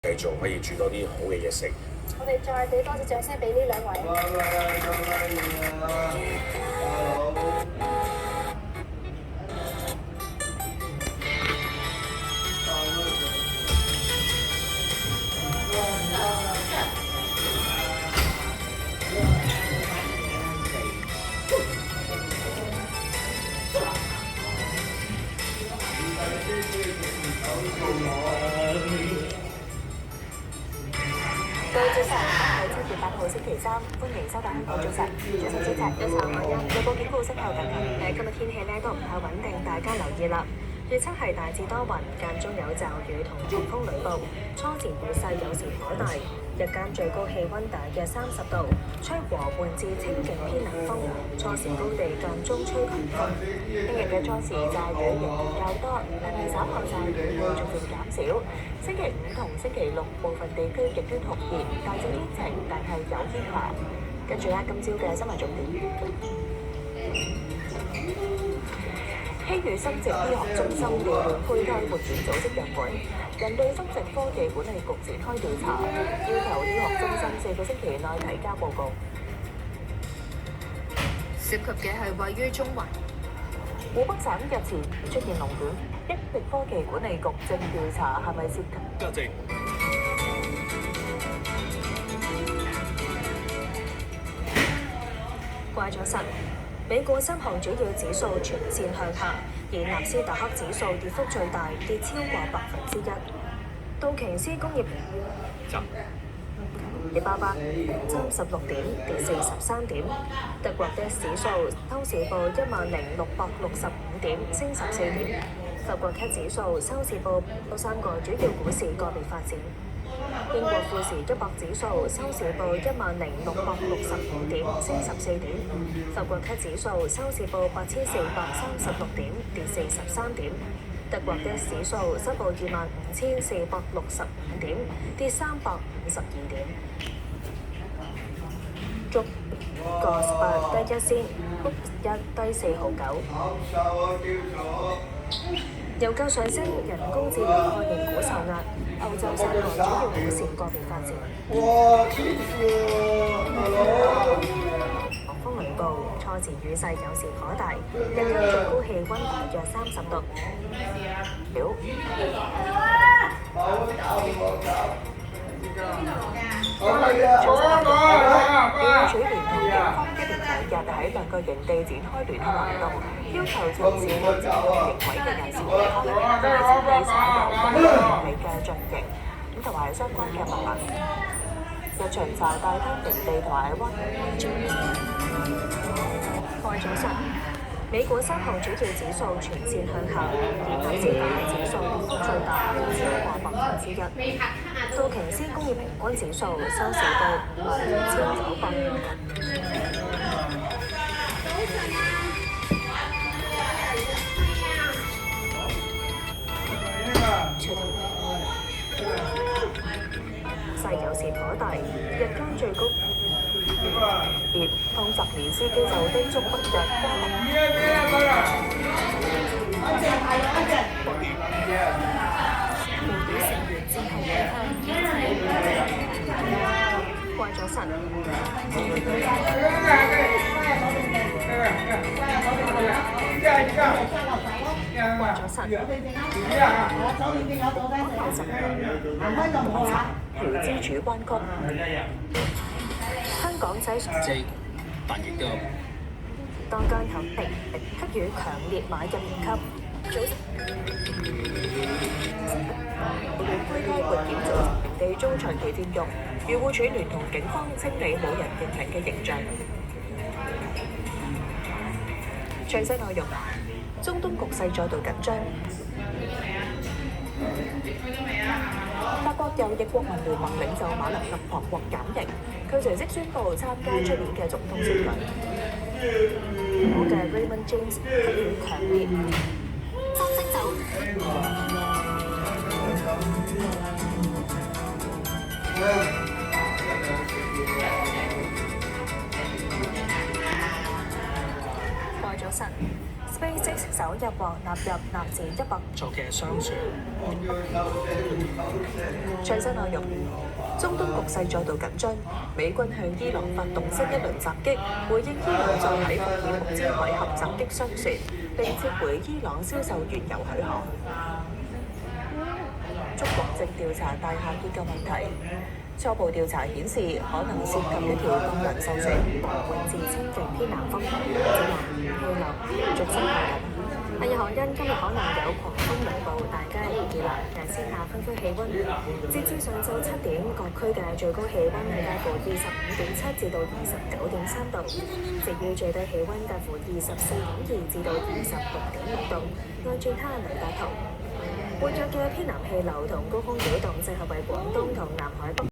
繼續可以煮多啲好嘅嘢食。我哋再俾多啲掌聲俾呢兩位。各位早晨，今日係7月8號星期三，歡迎收睇香港早晨。早晨，早晨，有報警告息後緊急。今日天氣咧都唔太穩定，大家留意啦。預測係大致多雲，間中有驟雨同狂風雷暴，初時雨勢有時頗大。日間最高氣温大約30度，吹和緩至清勁偏南風，初時高地間中吹強風。聽日嘅初時驟雨仍然較多，但係稍後驟雨會逐漸減少。星期五同星期六部分地區極端酷熱，大致天晴，但係有煙霞。跟住今朝嘅新聞重點。希與生殖醫學中心調換胚胎活檢組織樣本，人類生殖科技管理局展開調查，要求醫學中心4個星期內提交報告。涉及嘅係位於中環。湖北省日前出現龍捲，一直科技管理局正調查係咪涉及。家政。怪咗神。美股3項主要指數全線向下，而納斯達克指數跌幅最大，跌超過1%。道瓊斯工業阿里巴巴36點，跌43點。德國的指數收市報10,665點，升14點。法國 CAC 指數收市報3個主要股市個別發展。英國富時100指數收市報10,665點，升14點。法國 CAC 指數收市報8,436點，跌43點。德國的指數收報25,465點，跌352點。中個18低1仙，谷1低4毫9。油價上升，人工智能概念股受壓。歐洲3個主要股市個別發展。狂風雷暴，初時雨勢有時頗大，日間最高氣温大約30度。表主聯同警方一連2日喺兩個營地展開聯合行動，要求從事對佔用營位嘅人士提供整理所有關於營地嘅進營，同埋相關嘅物品。日巡查大灘營地同埋灣。開咗神。美股3項主要指數全線向下，而納斯達克指數跌幅最大，跌超過1%。道瓊斯工業平均指數收市報51,900。勢有時頗大，日間最高。當澤連斯基就叮囑北約加強。會議成員之後會向怪咗神。怪咗神。調支主灣區。香港仔但亦都多間肯定給予強烈買入評級。早晨，胚胎活檢組營地中長期佔用，漁護署聯同警方清理冇人認領嘅形象。詳細內容：中東局勢再度緊張。法國右翼國民聯盟領袖馬勒勒龐獲減刑，佢隨即宣布參加出年嘅總統選舉。我嘅 Raymond James 給予強烈分析就怪咗神。SpaceX 首入或納入納指100座嘅商船。詳細內容：中東局勢再度緊張，美軍向伊朗發動新一輪襲擊，回應伊朗再喺霍爾木茲海峽襲擊商船，並撤回伊朗銷售原油許可。中國正調查大廈結構問題，初步調查顯示可能涉及一條功能受損、永自清勁偏南風，只能氣流連續生效緊。亞熱航因今日可能有狂風雷暴，大家留意啦！日先下分區氣温，截至上晝7點，各區嘅最高氣温係介乎25.7至到29.3度，至於最低氣温介乎24.2至到26.6度。按轉他雷達圖，活躍嘅偏南氣流同高空擾動正係為廣東同南海北